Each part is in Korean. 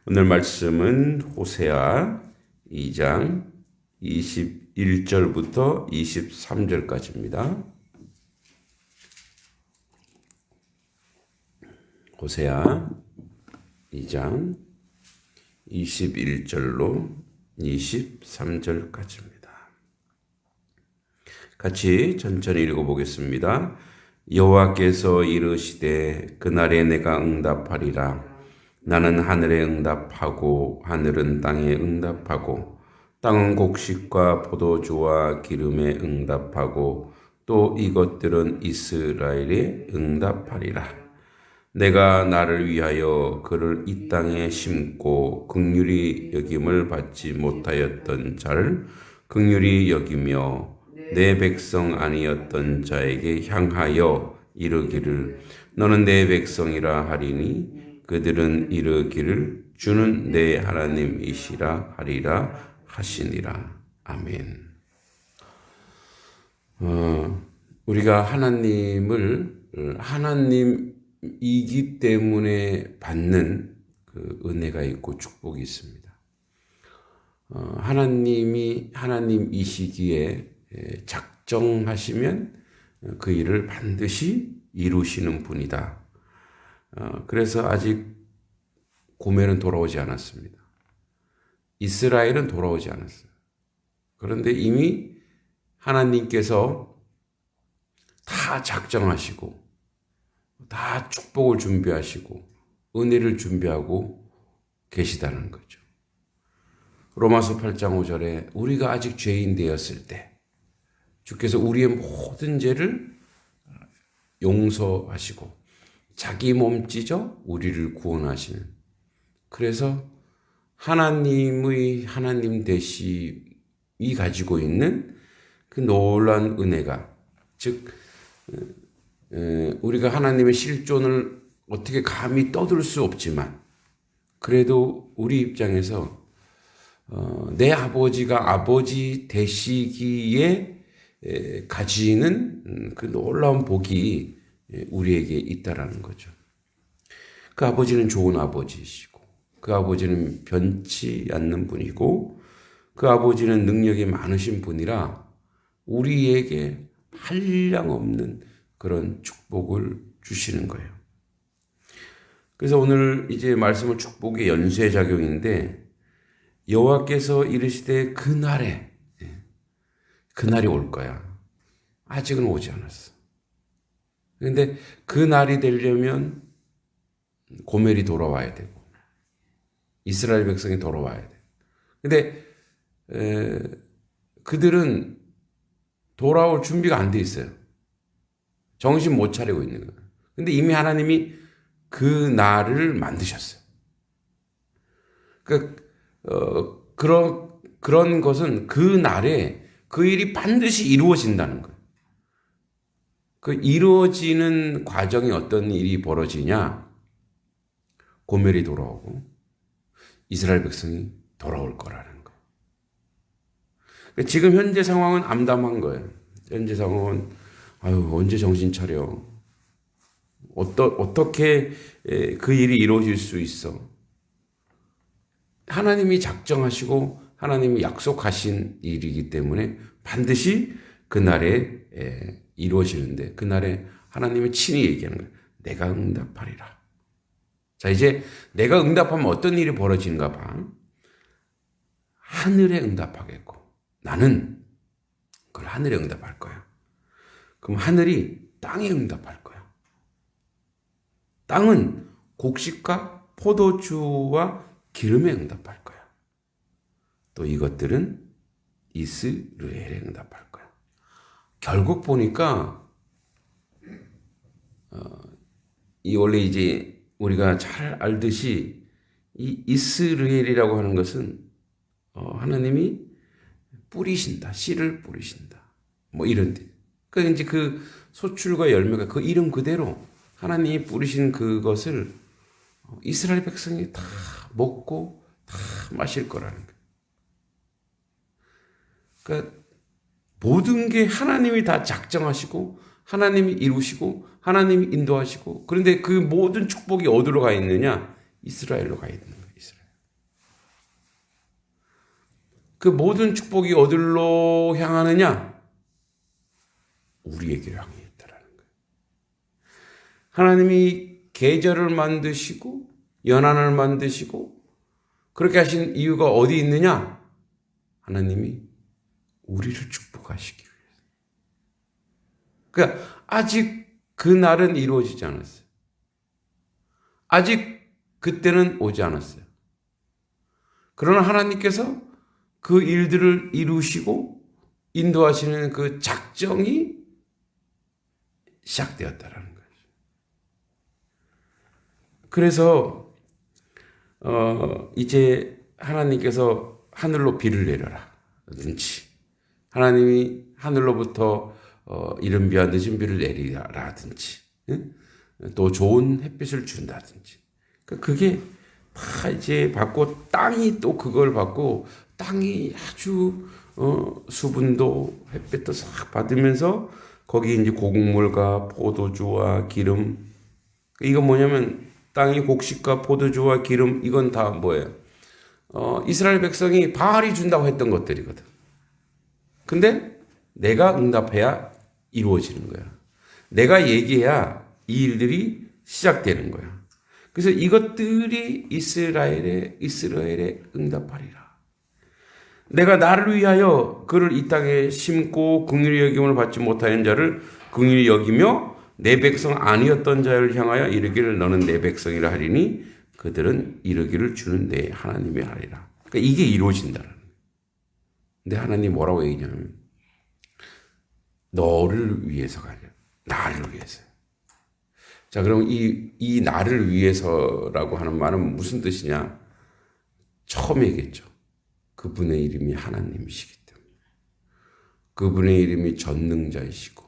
오늘 말씀은 호세아 2장 21절부터 23절까지입니다. 호세아 2장 21절로 23절까지입니다. 같이 천천히 읽어보겠습니다. 여호와께서 이르시되 그날에 내가 응답하리라. 나는 하늘에 응답하고 하늘은 땅에 응답하고 땅은 곡식과 포도주와 기름에 응답하고 또 이것들은 이스라엘에 응답하리라. 내가 나를 위하여 그를 이 땅에 심고 긍휼히 여김을 받지 못하였던 자를 긍휼히 여기며 내 백성 아니었던 자에게 향하여 이르기를 너는 내 백성이라 하리니 그들은 이르기를 주는 내 하나님이시라 하리라 하시니라. 아멘. 우리가 하나님을 하나님이기 때문에 받는 그 은혜가 있고 축복이 있습니다. 하나님이 하나님이시기에 작정하시면 그 일을 반드시 이루시는 분이다. 그래서 아직 고멜은 돌아오지 않았습니다. 이스라엘은 돌아오지 않았어요. 그런데 이미 하나님께서 다 작정하시고 다 축복을 준비하시고 은혜를 준비하고 계시다는 거죠. 로마서 8장 5절에 우리가 아직 죄인 되었을 때 주께서 우리의 모든 죄를 용서하시고 자기 몸 찢어 우리를 구원하시는, 그래서 하나님의 하나님 되심이 가지고 있는 그 놀라운 은혜가, 즉 우리가 하나님의 실존을 어떻게 감히 떠들 수 없지만 그래도 우리 입장에서 내 아버지가 아버지 되시기에 가지는 그 놀라운 복이 우리에게 있다라는 거죠. 그 아버지는 좋은 아버지이시고 그 아버지는 변치 않는 분이고 그 아버지는 능력이 많으신 분이라 우리에게 한량없는 그런 축복을 주시는 거예요. 그래서 오늘 이제 말씀은 축복의 연쇄작용인데, 여호와께서 이르시되 그날이 올 거야. 아직은 오지 않았어. 그런데 그 날이 되려면 고멜이 돌아와야 되고 이스라엘 백성이 돌아와야 돼. 근데 그들은 돌아올 준비가 안 돼 있어요. 정신 못 차리고 있는 거예요. 근데 이미 하나님이 그 날을 만드셨어요. 그런 것은 그 날에 그 일이 반드시 이루어진다는 거예요. 그 이루어지는 과정이 어떤 일이 벌어지냐? 고멜이 돌아오고 이스라엘 백성이 돌아올 거라는 거예요. 지금 현재 상황은 암담한 거예요. 현재 상황은 언제 정신 차려? 어떻게 그 일이 이루어질 수 있어? 하나님이 작정하시고 하나님이 약속하신 일이기 때문에 반드시 그날에 이루어지는데, 그날에 하나님이 친히 얘기하는 거예요. 내가 응답하리라. 자, 이제 내가 응답하면 어떤 일이 벌어지는가 봐. 하늘에 응답하겠고 나는 그걸 하늘에 응답할 거야. 그럼 하늘이 땅에 응답할 거야. 땅은 곡식과 포도주와 기름에 응답할 거야. 또 이것들은 이스라엘에 응답할 거야. 결국 보니까 원래 이제 우리가 잘 알듯이 이 이스라엘이라고 하는 것은 하나님이 뿌리신다, 씨를 뿌리신다, 뭐 이런 뜻. 그러니까 이제 그 소출과 열매가 그 이름 그대로 하나님이 뿌리신 그것을 이스라엘 백성이 다 먹고 다 마실 거라는 거예요. 그러니까 모든 게 하나님이 다 작정하시고 하나님이 이루시고 하나님이 인도하시고, 그런데 그 모든 축복이 어디로 가 있느냐? 이스라엘로 가 있는 거예요. 이스라엘. 그 모든 축복이 어디로 향하느냐? 우리에게로 향해 있다라는 거예요. 하나님이 계절을 만드시고 연한을 만드시고 그렇게 하신 이유가 어디 있느냐? 하나님이 우리를 축복하시기 위해서. 그러니까 아직 그 날은 이루어지지 않았어요. 아직 그때는 오지 않았어요. 그러나 하나님께서 그 일들을 이루시고 인도하시는 그 작정이 시작되었다라는 거죠. 그래서 이제 하나님께서 하늘로 비를 내려라든지 하나님이 하늘로부터 이른 비와 늦은 비를 내리라든지 또 좋은 햇빛을 준다든지 그게 다 이제 받고 땅이 또 그걸 받고 땅이 아주 수분도 햇빛도 싹 받으면서 거기 이제 곡물과 포도주와 기름 이건 뭐냐면 땅이 곡식과 포도주와 기름 이건 다 뭐예요? 이스라엘 백성이 바알이 준다고 했던 것들이거든. 근데 내가 응답해야 이루어지는 거야. 내가 얘기해야 이 일들이 시작되는 거야. 그래서 이것들이 이스라엘의 응답하리라. 내가 나를 위하여 그를 이 땅에 심고 긍휼히 여김을 받지 못하는 자를 긍휼히 여기며 내 백성 아니었던 자를 향하여 이르기를 너는 내 백성이라 하리니 그들은 이르기를 주는 내 하나님이 하리라. 그러니까 이게 이루어진다는 거예요. 근데 하나님 뭐라고 얘기냐면 너를 위해서가 아니라 나를 위해서요. 자, 그럼 이 나를 위해서라고 하는 말은 무슨 뜻이냐? 처음 얘기했죠. 그분의 이름이 하나님이시기 때문에. 그분의 이름이 전능자이시고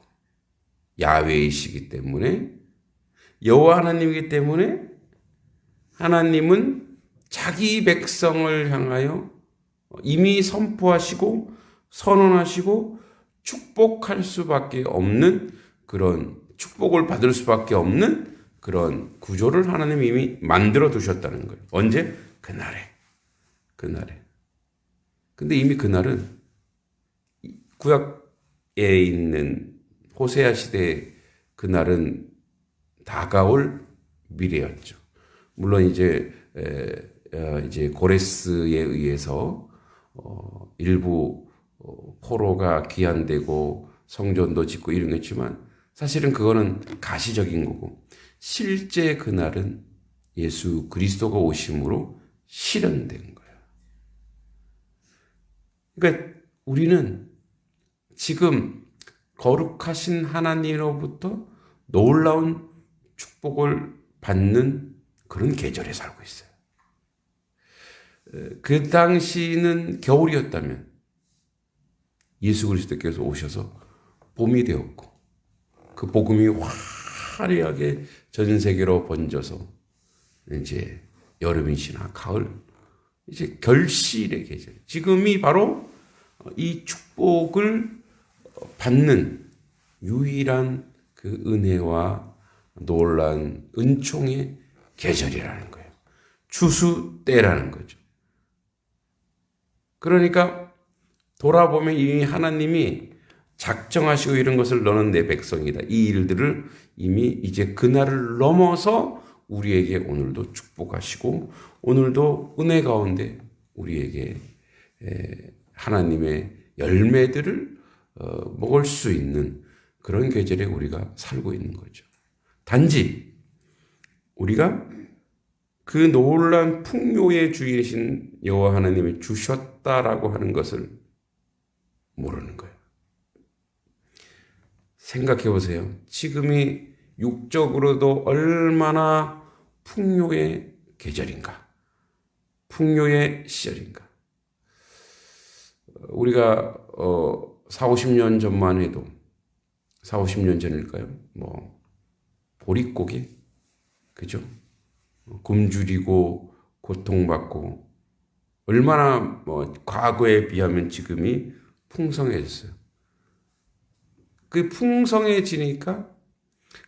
야훼이시기 때문에 여호와 하나님이기 때문에 하나님은 자기 백성을 향하여 이미 선포하시고 선언하시고 축복할 수밖에 없는 그런 축복을 받을 수밖에 없는 그런 구조를 하나님이 이미 만들어 두셨다는 거예요. 언제? 그날에. 근데 이미 그날은 구약에 있는 호세아 시대의 그날은 다가올 미래였죠. 물론 이제 고레스에 의해서 일부 포로가 귀환되고 성전도 짓고 이런 거 있지만 사실은 그거는 가시적인 거고 실제 그날은 예수 그리스도가 오심으로 실현된 거예요. 그러니까 우리는 지금 거룩하신 하나님으로부터 놀라운 축복을 받는 그런 계절에 살고 있어요. 그 당시는 겨울이었다면 예수 그리스도께서 오셔서 봄이 되었고 그 복음이 화려하게 전 세계로 번져서 이제 여름이 지나 가을 이제 결실의 계절. 지금이 바로 이 축복을 받는 유일한 그 은혜와 놀란 은총의 계절이라는 거예요. 추수 때라는 거죠. 그러니까 돌아보면 이미 하나님이 작정하시고 이런 것을 너는 내 백성이다. 이 일들을 이미 이제 그날을 넘어서 우리에게 오늘도 축복하시고 오늘도 은혜 가운데 우리에게 하나님의 열매들을 먹을 수 있는 그런 계절에 우리가 살고 있는 거죠. 단지 우리가 그 놀란 풍요의 주인이신 여호와 하나님이 주셨다라고 하는 것을 모르는 거예요. 생각해 보세요. 지금이 육적으로도 얼마나 풍요의 계절인가, 풍요의 시절인가. 우리가 40-50년 전만 해도 40-50년 전일까요? 보릿고개, 그죠? 굶주리고 고통받고 얼마나 과거에 비하면 지금이 풍성해졌어요. 그 풍성해지니까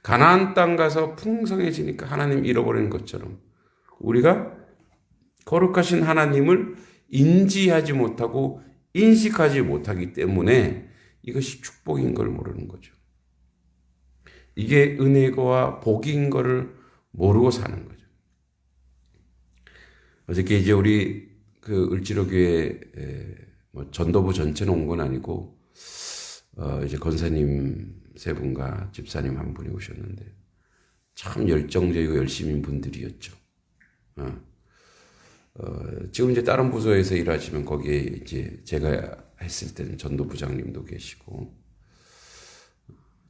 가나안 땅 가서 풍성해지니까 하나님 잃어버리는 것처럼 우리가 거룩하신 하나님을 인지하지 못하고 인식하지 못하기 때문에 이것이 축복인 걸 모르는 거죠. 이게 은혜와 복인 거를 모르고 사는 거죠. 어저께 이제 우리 그 을지로 교회 뭐 전도부 전체는 온 건 아니고 이제 권사님 세 분과 집사님 한 분이 오셨는데 참 열정적이고 열심인 분들이었죠. 지금 이제 다른 부서에서 일하시면 거기에 이제 제가 했을 때는 전도부장님도 계시고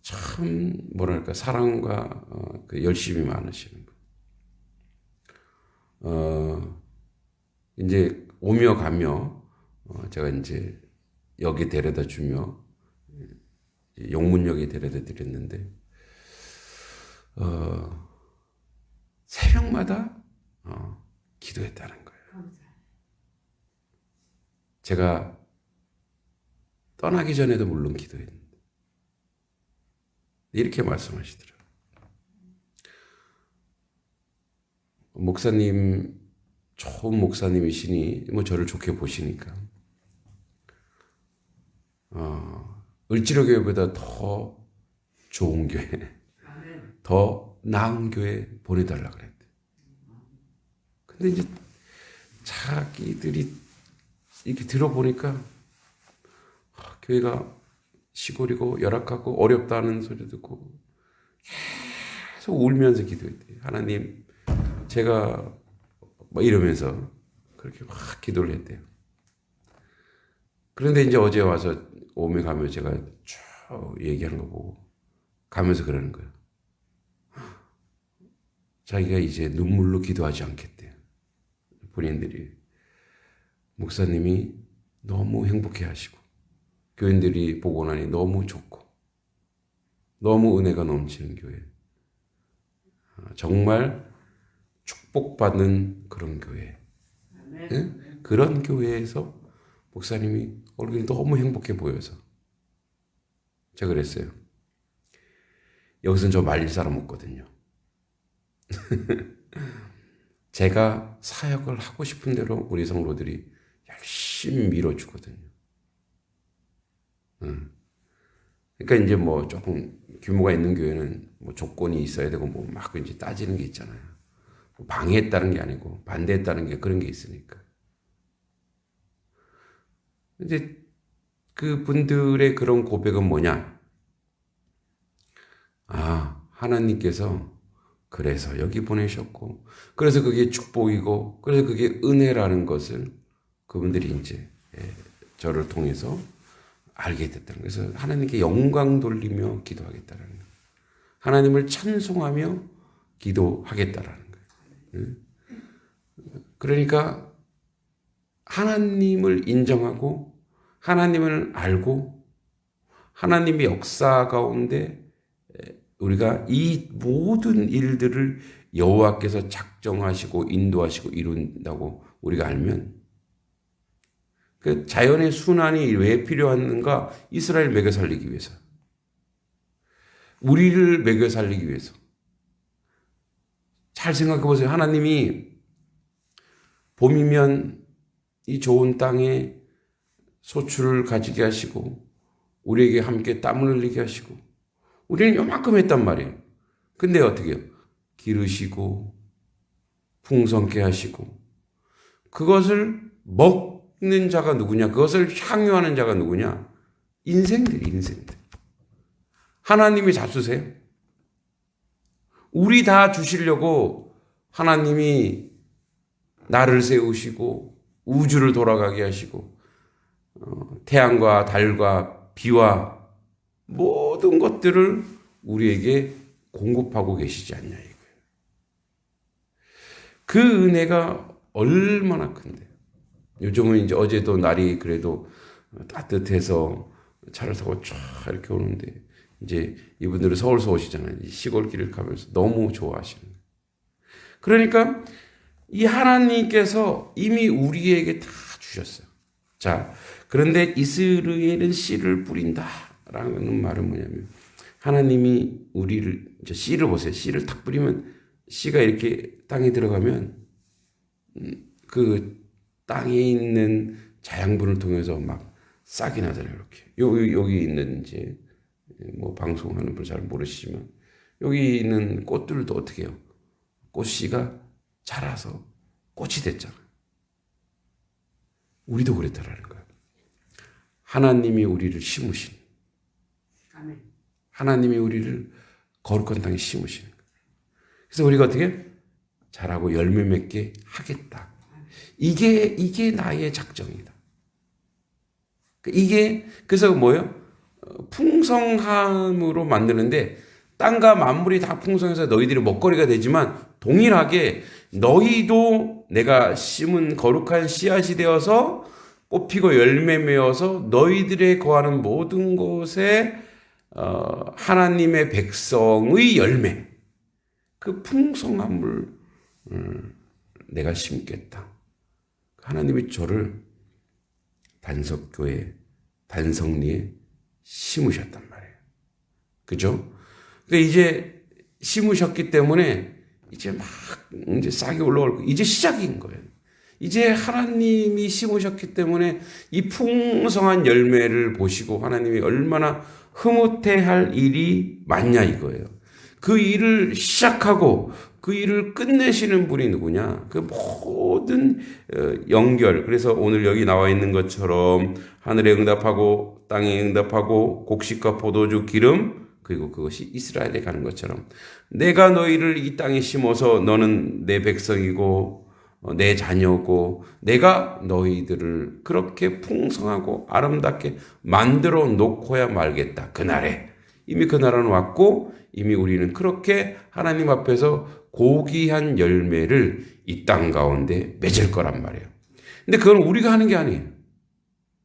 참 뭐랄까 사랑과 그 열심이 많으시는 분. 이제 오며 가며 제가 이제 여기 데려다 주며 용문역에 데려다 드렸는데 새벽마다 기도했다는 거예요. 제가 떠나기 전에도 물론 기도했는데 이렇게 말씀하시더라고요. 목사님 좋은 목사님이시니 뭐 저를 좋게 보시니까 을지로 교회보다 더 좋은 교회, 더 나은 교회 보내달라 그랬대. 근데 이제 자기들이 이렇게 들어보니까 교회가 시골이고 열악하고 어렵다는 소리 듣고 계속 울면서 기도했대요. 하나님, 제가 뭐 이러면서 그렇게 막 기도를 했대요. 그런데 이제 어제 와서 오며 가며 제가 쭉 얘기하는 거 보고 가면서 그러는 거예요. 자기가 이제 눈물로 기도하지 않겠대요. 본인들이. 목사님이 너무 행복해 하시고 교인들이 보고 나니 너무 좋고 너무 은혜가 넘치는 교회. 정말 축복받는 그런 교회. 네? 그런 교회에서 목사님이 얼굴이 너무 행복해 보여서 제가 그랬어요. 여기서는 저 말릴 사람 없거든요. 제가 사역을 하고 싶은 대로 우리 성도들이 열심히 밀어주거든요. 그러니까 이제 뭐 조금 규모가 있는 교회는 뭐 조건이 있어야 되고 뭐 막 이제 따지는 게 있잖아요. 방해했다는 게 아니고 반대했다는 게 그런 게 있으니까. 이제 그 분들의 그런 고백은 뭐냐? 하나님께서 그래서 여기 보내셨고, 그래서 그게 축복이고, 그래서 그게 은혜라는 것을 그분들이 이제 저를 통해서 알게 됐다는 거예요. 그래서 하나님께 영광 돌리며 기도하겠다는 거예요. 하나님을 찬송하며 기도하겠다라는 거예요. 그러니까 하나님을 인정하고 하나님을 알고 하나님의 역사 가운데 우리가 이 모든 일들을 여호와께서 작정하시고 인도하시고 이룬다고 우리가 알면 그 자연의 순환이 왜 필요한가? 이스라엘 먹여 살리기 위해서. 우리를 먹여 살리기 위해서. 잘 생각해 보세요. 하나님이 봄이면 이 좋은 땅에 소출을 가지게 하시고 우리에게 함께 땀을 흘리게 하시고 우리는 요만큼 했단 말이에요. 근데 어떻게 해요? 기르시고 풍성케 하시고 그것을 먹는 자가 누구냐? 그것을 향유하는 자가 누구냐? 인생들. 하나님이 잡수세요. 우리 다 주시려고 하나님이 나를 세우시고 우주를 돌아가게 하시고 태양과 달과 비와 모든 것들을 우리에게 공급하고 계시지 않냐 이거예요. 그 은혜가 얼마나 큰데. 요즘은 이제 어제도 날이 그래도 따뜻해서 차를 타고 쫙 이렇게 오는데 이제 이분들은 서울서 오시잖아요. 시골길을 가면서 너무 좋아하시는 거예요. 그러니까 이 하나님께서 이미 우리에게 다 주셨어요. 자, 그런데 이스라엘은 씨를 뿌린다라는 말은 뭐냐면 하나님이 우리를 이제 씨를 보세요. 씨를 탁 뿌리면 씨가 이렇게 땅에 들어가면 그 땅에 있는 자양분을 통해서 막 싹이 나잖아요. 이렇게 여기 있는 이제 뭐 방송하는 분 잘 모르시지만 여기 있는 꽃들도 어떻게 해요? 꽃씨가 자라서 꽃이 됐잖아요. 우리도 그랬다라는 거예요. 하나님이 우리를 심으신, 하나님이 우리를 거룩한 땅에 심으시는 거예요. 그래서 우리가 어떻게 자라고 열매 맺게 하겠다. 이게 나의 작정이다. 그래서 뭐예요? 풍성함으로 만드는데 땅과 만물이 다 풍성해서 너희들이 먹거리가 되지만 동일하게 너희도 내가 심은 거룩한 씨앗이 되어서 꽃피고 열매 맺어서 너희들의 거하는 모든 곳에 하나님의 백성의 열매, 그 풍성함을 내가 심겠다. 하나님이 저를 단석교회, 단성리에 심으셨단 말이에요. 그죠? 그러니까 이제 심으셨기 때문에 이제 싹이 올라올 거, 이제 시작인 거예요. 이제 하나님이 심으셨기 때문에 이 풍성한 열매를 보시고 하나님이 얼마나 흐뭇해할 일이 많냐 이거예요. 그 일을 시작하고 그 일을 끝내시는 분이 누구냐? 그 모든 연결. 그래서 오늘 여기 나와 있는 것처럼 하늘에 응답하고 땅에 응답하고 곡식과 포도주 기름, 그리고 그것이 이스라엘에 가는 것처럼 내가 너희를 이 땅에 심어서 너는 내 백성이고 내 자녀고 내가 너희들을 그렇게 풍성하고 아름답게 만들어 놓고야 말겠다. 그날에 이미 그 날은 왔고 이미 우리는 그렇게 하나님 앞에서 고귀한 열매를 이 땅 가운데 맺을 거란 말이에요. 근데 그건 우리가 하는 게 아니에요.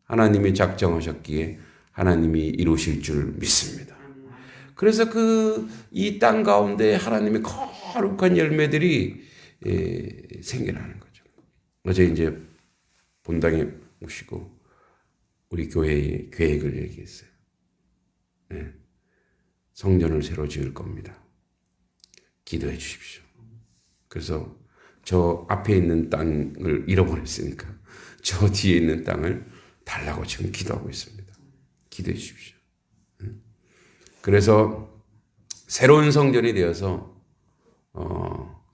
하나님이 작정하셨기에 하나님이 이루실 줄 믿습니다. 그래서 이 땅 가운데 하나님의 거룩한 열매들이 생겨나는 거죠. 어제 이제 본당에 모시고 우리 교회의 계획을 얘기했어요. 네. 성전을 새로 지을 겁니다. 기도해 주십시오. 그래서 저 앞에 있는 땅을 잃어버렸으니까 저 뒤에 있는 땅을 달라고 지금 기도하고 있습니다. 기도해 주십시오. 그래서 새로운 성전이 되어서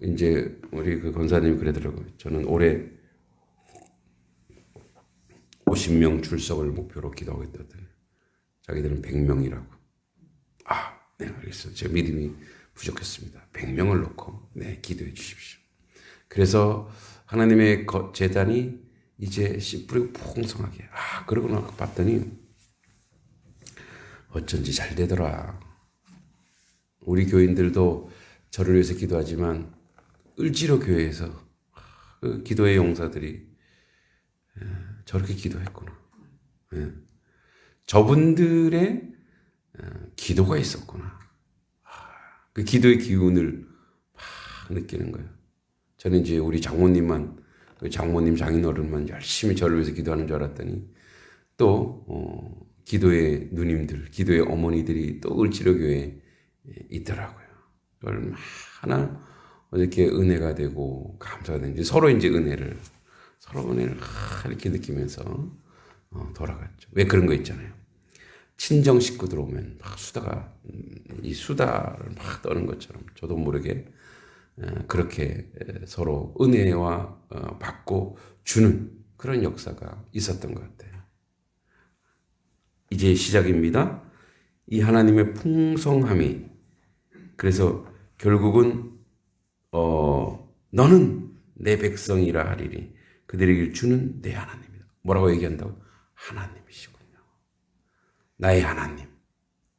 이제 우리 그 권사님이 그러더라고요. 저는 올해 50명 출석을 목표로 기도하고 있다더니 자기들은 100명이라고. 네, 알겠어요. 제 믿음이 부족했습니다. 100명을 놓고 기도해 주십시오. 그래서 하나님의 제단이 이제 씨 뿌리고 풍성하게. 그러고 나서 봤더니 어쩐지 잘 되더라. 우리 교인들도 저를 위해서 기도하지만 을지로 교회에서 그 기도의 용사들이 저렇게 기도했구나. 저분들의 기도가 있었구나. 그 기도의 기운을 막 느끼는 거예요. 저는 이제 우리 장모님만, 장모님, 장인어른만 열심히 저를 위해서 기도하는 줄 알았더니 또 기도의 누님들, 기도의 어머니들이 또 을지로 교회에 있더라고요. 얼마나 이렇게 은혜가 되고 감사가 되는지 서로 은혜를 이렇게 느끼면서 돌아갔죠. 왜 그런 거 있잖아요. 친정 식구들 오면 막 이 수다를 막 떠는 것처럼 저도 모르게 그렇게 서로 은혜와 받고 주는 그런 역사가 있었던 것 같아요. 이제 시작입니다. 이 하나님의 풍성함이 그래서 결국은 너는 내 백성이라 하리니 그들에게 주는 내 하나님이다. 뭐라고 얘기한다고? 하나님이시군요. 나의 하나님.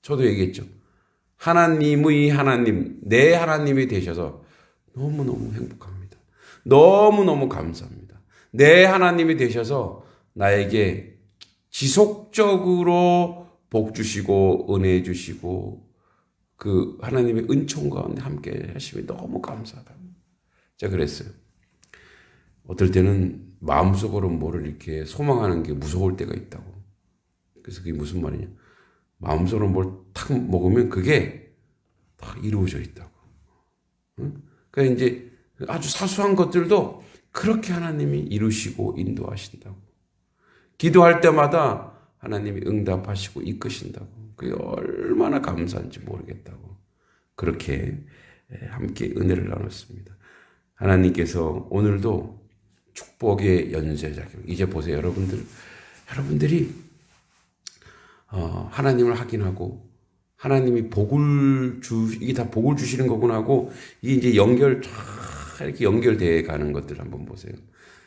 저도 얘기했죠. 하나님의 하나님, 내 하나님이 되셔서 너무너무 행복합니다. 너무너무 감사합니다. 내 하나님이 되셔서 나에게 지속적으로 복 주시고 은혜 주시고 그 하나님의 은총 가운데 함께 하심이 너무 감사하다. 제가 그랬어요. 어떨 때는 마음속으로 뭐를 이렇게 소망하는 게 무서울 때가 있다고. 그래서 그게 무슨 말이냐. 마음속으로 뭘 탁 먹으면 그게 다 이루어져 있다고. 응? 그러니까 이제 아주 사소한 것들도 그렇게 하나님이 이루시고 인도하신다고. 기도할 때마다 하나님이 응답하시고 이끄신다고. 그게 얼마나 감사한지 모르겠다고. 그렇게 함께 은혜를 나눴습니다. 하나님께서 오늘도 축복의 연쇄작용. 이제 보세요, 여러분들이 하나님을 확인하고 하나님이 이게 다 복을 주시는 거구나 하고 이게 이제 이렇게 연결되어 가는 것들 한번 보세요.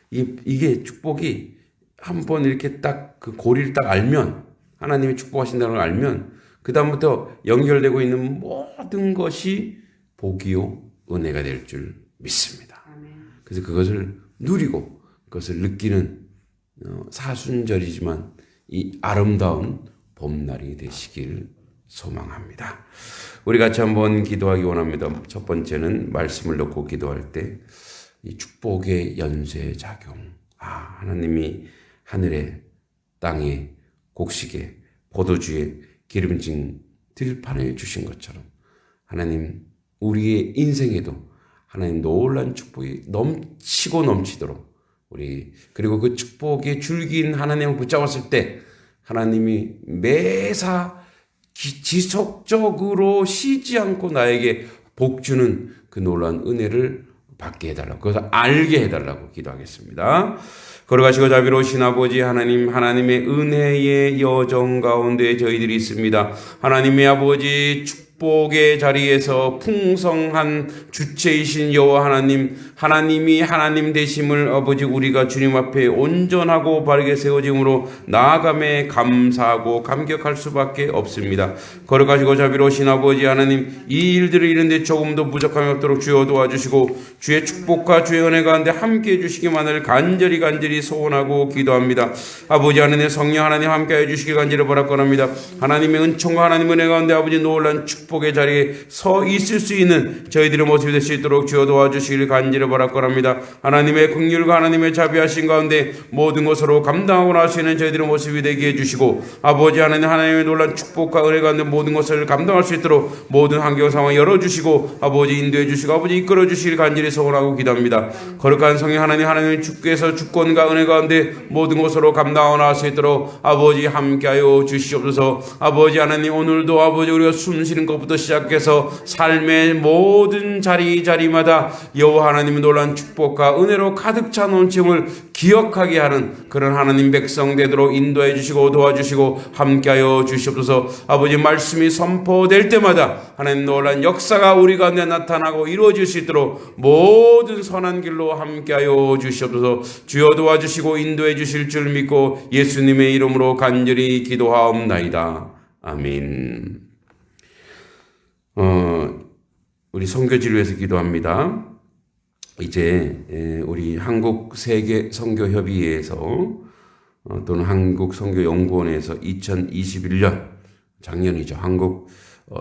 이게 축복이 한번 이렇게 딱 그 고리를 딱 알면, 하나님이 축복하신다는 걸 알면 그다음부터 연결되고 있는 모든 것이 복이요 은혜가 될 줄 믿습니다. 그래서 그것을 누리고 그것을 느끼는 사순절이지만 이 아름다운 봄날이 되시길 소망합니다. 우리 같이 한번 기도하기 원합니다. 첫 번째는 말씀을 넣고 기도할 때 이 축복의 연쇄작용. 하나님이 하늘에 땅에 곡식에 포도주에 기름진 들판을 주신 것처럼 하나님 우리의 인생에도 하나님 놀란 축복이 넘치고 넘치도록 그리고 그 축복의 줄기인 하나님을 붙잡았을 때 하나님이 매사 지속적으로 쉬지 않고 나에게 복 주는 그 놀라운 은혜를 받게 해달라고, 그것을 알게 해달라고 기도하겠습니다. 걸어가시고 자비로우신 아버지 하나님, 하나님의 은혜의 여정 가운데 저희들이 있습니다. 하나님의 아버지 축복의 자리에서 풍성한 주체이신 여호와 하나님이 하나님 되심을 아버지 우리가 주님 앞에 온전하고 바르게 세워짐으로 나아감에 감사하고 감격할 수밖에 없습니다. 걸어가시고 자비로우신 아버지 하나님, 이 일들을 이루는데 조금도 부족함이 없도록 주여 도와주시고 주의 축복과 주의 은혜 가운데 함께 해주시기만을 간절히 소원하고 기도합니다. 아버지 하나님, 성령 하나님 함께해 주시길 간절히 바라옵나이다. 하나님의 은총과 하나님의 은혜 가운데 아버지 놀란 축복의 자리에 서 있을 수 있는 저희들의 모습이 될 수 있도록 주여 도와주시길 간절히 바라옵나이다. 하나님의 긍휼과 하나님의 자비하신 가운데 모든 것으로 감당하고 나시는 저희들의 모습이 되게 해주시고, 아버지 하나님의 놀란 축복과 은혜 가운데 모든 것을 감당할 수 있도록 모든 환경 상황 열어주시고 아버지 인도해 주시고 아버지 이끌어 주시길 간절히 소원하고 기도합니다. 거룩한 성령 하나님의 주께서 주권과 은혜 가운데 모든 것으로 감당하고 나갈 수 있도록 아버지 함께하여 주시옵소서. 아버지 하나님, 오늘도 아버지 우리가 숨쉬는 것부터 시작해서 삶의 모든 자리마다 여호와 하나님의 놀란 축복과 은혜로 가득 찬 온침을 기억하게 하는 그런 하나님 백성 되도록 인도해 주시고 도와주시고 함께하여 주시옵소서. 아버지 말씀이 선포될 때마다 하나님 놀란 역사가 우리 가운데 나타나고 이루어질 수 있도록 모든 선한 길로 함께하여 주시옵소서. 주여 도와주시고 인도해 주실 줄 믿고 예수님의 이름으로 간절히 기도하옵나이다. 아멘. 우리 선교지를 위해서 기도합니다. 이제 우리 한국 세계 선교협의회에서 또는 한국선교연구원에서 2021년 작년이죠. 한국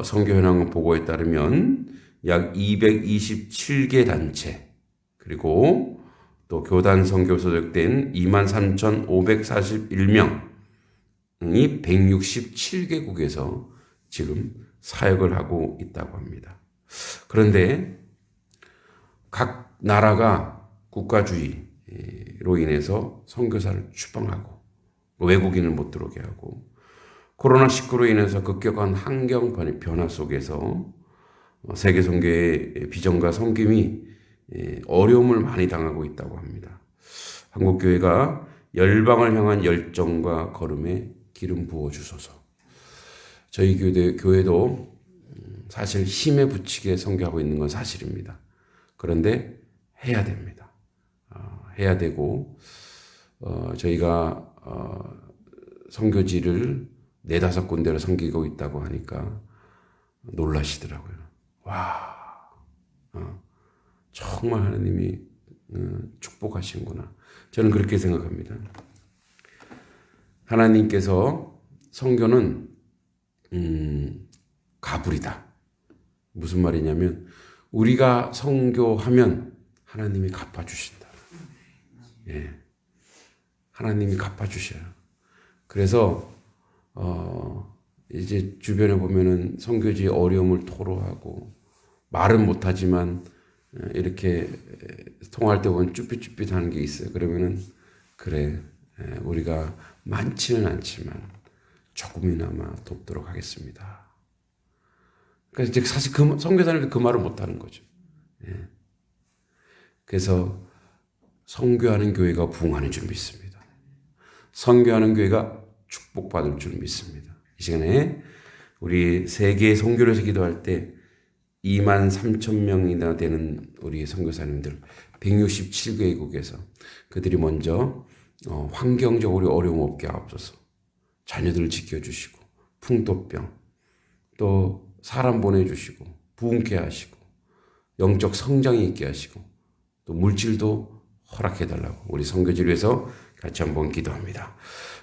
선교현황 보고에 따르면 약 227개 단체, 그리고 또 교단 선교 소속된 23,541명이 167개국에서 지금 사역을 하고 있다고 합니다. 그런데 각 나라가 국가주의로 인해서 선교사를 추방하고 외국인을 못 들어오게 하고 코로나19로 인해서 급격한 환경 변화 속에서 세계 선교의 비전과 섬김이 어려움을 많이 당하고 있다고 합니다. 한국교회가 열방을 향한 열정과 걸음에 기름 부어 주소서. 저희 교회도 사실 힘에 부치게 선교하고 있는 건 사실입니다. 그런데 해야 됩니다. 해야 되고 저희가 선교지를 4-5군데로 섬기고 있다고 하니까 놀라시더라고요. 와, 정말 하나님이 축복하시는구나. 저는 그렇게 생각합니다. 하나님께서 선교는 가불이다. 무슨 말이냐면 우리가 선교하면 하나님이 갚아주신다. 예, 하나님이 갚아주셔요. 그래서 이제 주변에 보면은 선교지의 어려움을 토로하고 말은 못하지만 이렇게 통화할 때 보면 쭈삣쭈삣 하는 게 있어요. 그러면은 그래, 우리가 많지는 않지만 조금이나마 돕도록 하겠습니다. 그러니까 이제 사실 선교사님들 그 말을 못하는 거죠. 그래서 선교하는 교회가 부흥하는 줄 믿습니다. 선교하는 교회가 축복받을 줄 믿습니다. 이 시간에 우리 세계 선교를 위해서 기도할 때 23,000명이나 되는 우리 선교사님들 167개국에서 그들이 먼저 환경적으로 어려움 없게 하옵소서. 자녀들을 지켜주시고 풍토병 또 사람 보내주시고 부흥케 하시고 영적 성장이 있게 하시고 또 물질도 허락해달라고 우리 선교지를 위해서 같이 한번 기도합니다.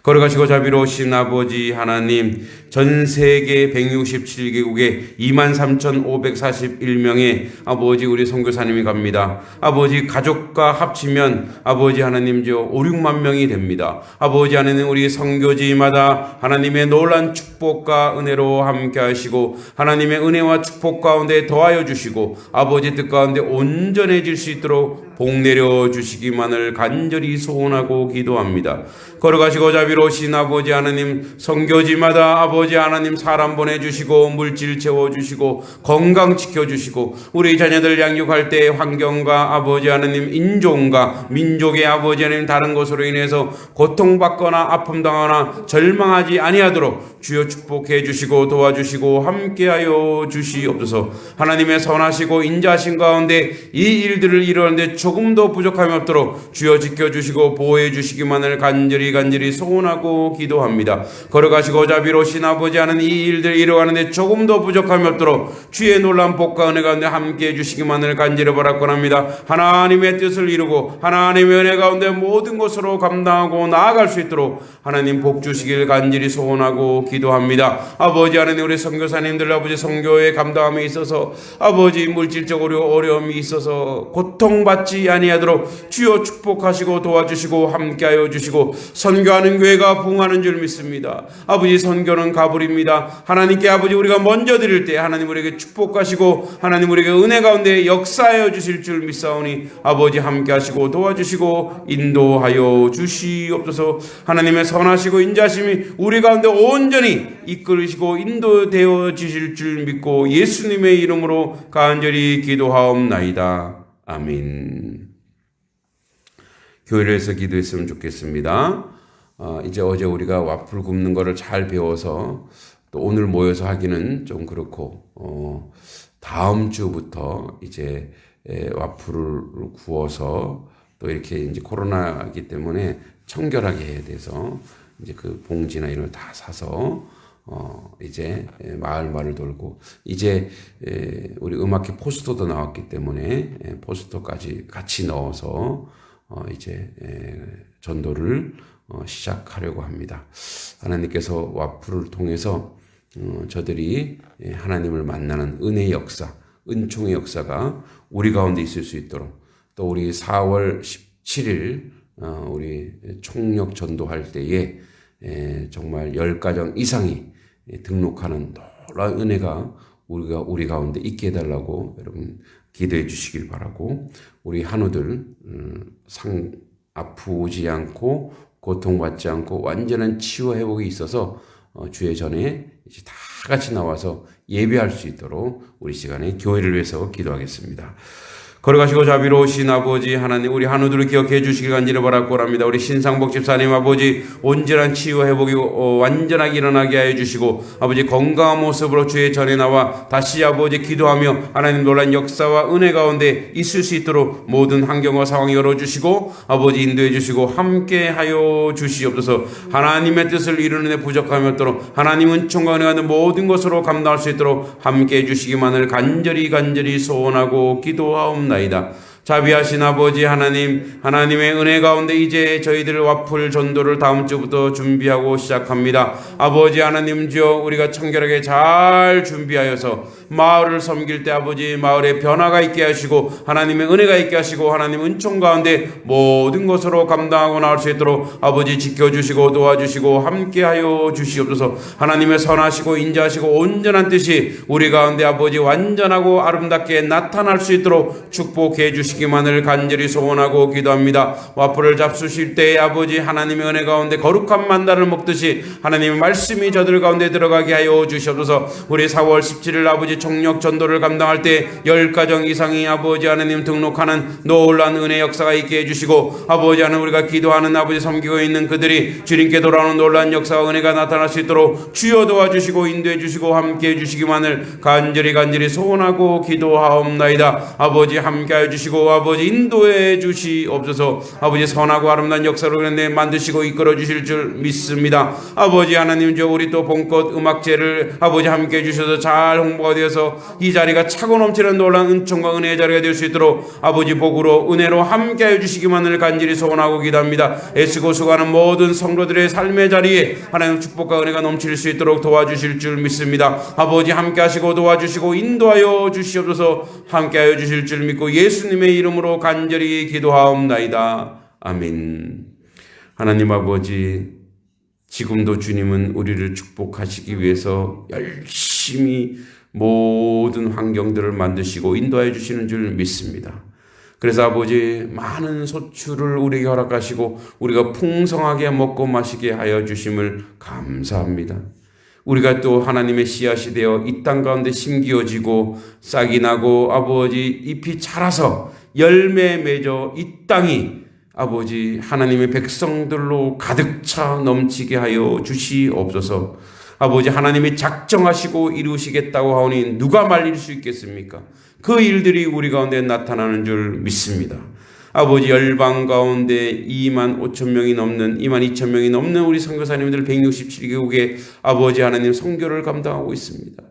걸어가시고 자비로우신 아버지 하나님, 전 세계 167개국에 23,541명의 아버지 우리 선교사님이 갑니다. 아버지 가족과 합치면 아버지 하나님 5, 6만 명이 됩니다. 아버지 하나님 우리 선교지마다 하나님의 놀란 축복과 은혜로 함께 하시고 하나님의 은혜와 축복 가운데 더하여 주시고 아버지 뜻 가운데 온전해질 수 있도록 복 내려 주시기만을 간절히 소원하고 기도합니다. 걸어가시고 자비로우신 아버지 하나님, 선교지마다 아버지 하나님 사람 보내주시고 물질 채워주시고 건강 지켜주시고 우리 자녀들 양육할 때 환경과 아버지 하나님 인종과 민족의 아버지 하나님 다른 것으로 인해서 고통받거나 아픔당하거나 절망하지 아니하도록 주여 축복해 주시고 도와주시고 함께하여 주시옵소서. 하나님의 선하시고 인자하신 가운데 이 일들을 이루는데 조금도 부족함이 없도록 주여 지켜주시고 보호해 주시기만을 간절히 소원하고 기도합니다. 걸어가시고 자비로우신 아버지 하는 이 일들 이루어가는데 조금도 부족함이 없도록 주의 놀라운 복과 은혜 가운데 함께해 주시기만을 간절히 바라곤합니다. 하나님의 뜻을 이루고 하나님의 은혜 가운데 모든 것으로 감당하고 나아갈 수 있도록 하나님 복 주시길 간절히 소원하고 기도합니다. 아버지 하나님 우리 선교사님들 아버지 선교의 감당함에 있어서 아버지 물질적으로 어려움이 있어서 고통받지 아니하도록 주여 축복하시고 도와주시고 함께하여 주시고 선교하는 교회가 부흥하는 줄 믿습니다. 아버지 선교는 가불입니다. 하나님께 아버지 우리가 먼저 드릴 때 하나님 우리에게 축복하시고 하나님 우리에게 은혜 가운데 역사하여 주실 줄 믿사오니 아버지 함께하시고 도와주시고 인도하여 주시옵소서. 하나님의 선하시고 인자심이 우리 가운데 온전히 이끌으시고 인도되어 주실 줄 믿고 예수님의 이름으로 간절히 기도하옵나이다. 아멘. 교회를 해서 기도했으면 좋겠습니다. 이제 어제 우리가 와플 굽는 거를 잘 배워서 또 오늘 모여서 하기는 좀 그렇고 다음 주부터 이제 와플을 구워서 또 이렇게 이제 코로나이기 때문에 청결하게 해야 돼서 이제 그 봉지나 이런 걸 다 사서 이제 마을마을 돌고 이제 우리 음악회 포스터도 나왔기 때문에 포스터까지 같이 넣어서 이제 전도를 시작하려고 합니다. 하나님께서 와플을 통해서 저들이 하나님을 만나는 은혜의 역사, 은총의 역사가 우리 가운데 있을 수 있도록 또 우리 4월 17일 우리 총력 전도할 때에 정말 10가정 이상이 등록하는 놀라운 은혜가 우리 가운데 있게 해달라고 여러분 기도해 주시길 바라고 우리 한우들 아프지 않고 고통받지 않고 완전한 치유 회복이 있어서 주의 전에 이제 다 같이 나와서 예배할 수 있도록 우리 시간에 교회를 위해서 기도하겠습니다. 걸어가시고 자비로우신 아버지 하나님 우리 한우들을 기억해 주시길 간절히 바라고 합니다. 우리 신상복 집사님 아버지 온전한 치유 회복이 완전하게 일어나게 하여 주시고 아버지 건강한 모습으로 주의 전에 나와 다시 아버지 기도하며 하나님 놀란 역사와 은혜 가운데 있을 수 있도록 모든 환경과 상황 열어주시고 아버지 인도해 주시고 함께 하여 주시옵소서. 하나님의 뜻을 이루는 데 부족함이 없도록 하나님 은총과 은혜가 있는 모든 것으로 감당할 수 있도록 함께 해 주시기만을 간절히 소원하고 기도하옵나이다. 자비하신 아버지 하나님, 하나님의 은혜 가운데 이제 저희들 와플 전도를 다음 주부터 준비하고 시작합니다. 아버지 하나님 주여 우리가 청결하게 잘 준비하여서 마을을 섬길 때 아버지 마을에 변화가 있게 하시고 하나님의 은혜가 있게 하시고 하나님 은총 가운데 모든 것으로 감당하고 나올 수 있도록 아버지 지켜주시고 도와주시고 함께하여 주시옵소서. 하나님의 선하시고 인자하시고 온전한 뜻이 우리 가운데 아버지 완전하고 아름답게 나타날 수 있도록 축복해 주시옵소서. 주시기만을 간절히 소원하고 기도합니다. 와플을 잡수실 때 아버지 하나님의 은혜 가운데 거룩한 만나를 먹듯이 하나님의 말씀이 저들 가운데 들어가게 하여 주시옵소서. 우리 4월 17일 아버지 총력 전도를 감당할 때 10가정 이상이 아버지 하나님 등록하는 놀라운 은혜 역사가 있게 해주시고, 아버지 하나님 우리가 기도하는 아버지 섬기고 있는 그들이 주님께 돌아오는 놀라운 역사와 은혜가 나타날 수 있도록 주여 도와주시고 인도해 주시고 함께 해주시기만을 간절히 소원하고 기도하옵나이다. 아버지 함께하여 주시고 아버지 인도해 주시옵소서. 아버지 선하고 아름다운 역사로 그런데 만드시고 이끌어 주실 줄 믿습니다. 아버지 하나님 저 우리 또 봄꽃 음악제를 아버지 함께 해주셔서 잘 홍보가 되어서 이 자리가 차고 넘치는 놀라운 은총과 은혜의 자리가 될 수 있도록 아버지 복으로 은혜로 함께하여 주시기만을 간절히 소원하고 기도합니다. 애쓰고 수고하는 모든 성도들의 삶의 자리에 하나님 축복과 은혜가 넘칠 수 있도록 도와주실 줄 믿습니다. 아버지 함께하시고 도와주시고 인도하여 주시옵소서. 함께하여 주실 줄 믿고 예수님의 이름으로 간절히 기도하옵나이다. 아멘. 하나님 아버지, 지금도 주님은 우리를 축복하시기 위해서 열심히 모든 환경들을 만드시고 인도하여 주시는 줄 믿습니다. 그래서 아버지 많은 소출을 우리에게 허락하시고 우리가 풍성하게 먹고 마시게 하여 주심을 감사합니다. 우리가 또 하나님의 씨앗이 되어 이 땅 가운데 심기어지고 싹이 나고 아버지 잎이 자라서 열매 맺어 이 땅이 아버지 하나님의 백성들로 가득 차 넘치게 하여 주시옵소서. 아버지 하나님이 작정하시고 이루시겠다고 하오니 누가 말릴 수 있겠습니까? 그 일들이 우리 가운데 나타나는 줄 믿습니다. 아버지 열방 가운데 2만 5천 명이 넘는 2만 2천 명이 넘는 우리 선교사님들 167개국에 아버지 하나님 선교를 감당하고 있습니다.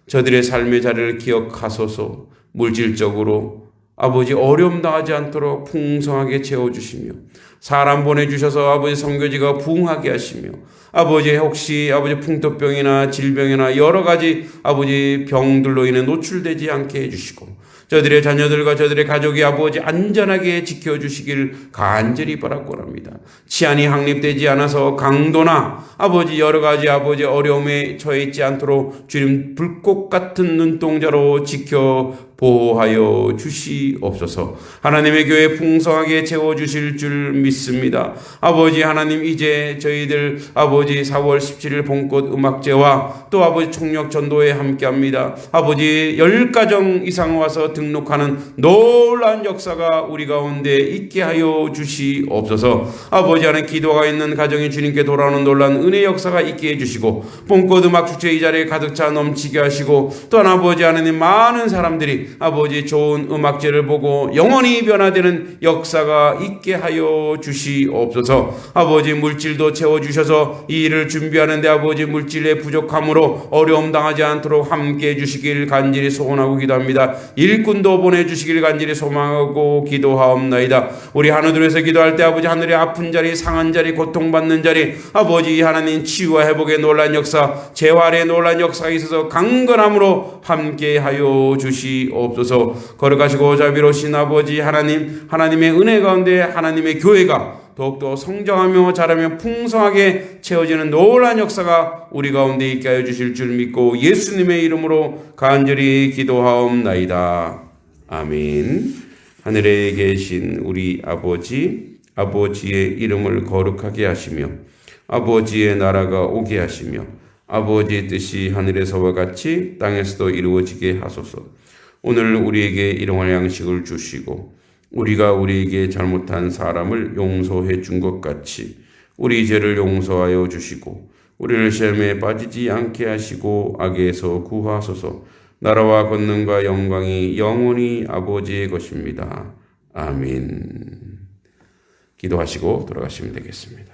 저들의 삶의 자리를 기억하소서. 물질적으로 아버지 어려움 당하지 않도록 풍성하게 채워주시며 사람 보내주셔서 아버지 선교지가 부흥하게 하시며 아버지 혹시 아버지 풍토병이나 질병이나 여러 가지 아버지 병들로 인해 노출되지 않게 해주시고 저들의 자녀들과 저들의 가족이 아버지 안전하게 지켜주시길 간절히 바라고 합니다. 치안이 확립되지 않아서 강도나 아버지 여러 가지 아버지 어려움에 처해 있지 않도록 주님 불꽃 같은 눈동자로 지켜 보호하여 주시옵소서. 하나님의 교회 풍성하게 채워주실 줄 믿습니다. 아버지 하나님 이제 저희들 아버지 4월 17일 봄꽃 음악제와 또 아버지 총력 전도에 함께합니다. 아버지 10가정 이상 와서 등록하는 놀라운 역사가 우리 가운데 있게 하여 주시옵소서. 아버지 하나님 기도가 있는 가정이 주님께 돌아오는 놀라운 은혜 역사가 있게 해주시고 봄꽃 음악 축제 이 자리에 가득 차 넘치게 하시고 또한 아버지 하나님 많은 사람들이 아버지 좋은 음악제를 보고 영원히 변화되는 역사가 있게 하여 주시옵소서. 아버지 물질도 채워주셔서 이 일을 준비하는데 아버지 물질의 부족함으로 어려움 당하지 않도록 함께 해주시길 간절히 소원하고 기도합니다. 일꾼도 보내주시길 간절히 소망하고 기도하옵나이다. 우리 하늘에서 기도할 때 아버지 하늘의 아픈 자리 상한 자리 고통받는 자리 아버지 하나님 치유와 회복의 놀란 역사 재활의 놀란 역사가 있어서 강건함으로 함께 하여 주시옵소서. 거룩하시고 자비로우신 아버지 하나님 하나님의 은혜 가운데 하나님의 교회가 더욱더 성장하며 자라며 풍성하게 채워지는 놀라운 역사가 우리 가운데 있게 하여 주실 줄 믿고 예수님의 이름으로 간절히 기도하옵나이다. 아멘. 하늘에 계신 우리 아버지, 아버지의 이름을 거룩하게 하시며 아버지의 나라가 오게 하시며 아버지의 뜻이 하늘에서와 같이 땅에서도 이루어지게 하소서. 오늘 우리에게 일용할 양식을 주시고 우리가 우리에게 잘못한 사람을 용서해 준 것 같이 우리 죄를 용서하여 주시고 우리를 시험에 빠지지 않게 하시고 악에서 구하소서. 나라와 권능과 영광이 영원히 아버지의 것입니다. 아멘. 기도하시고 돌아가시면 되겠습니다.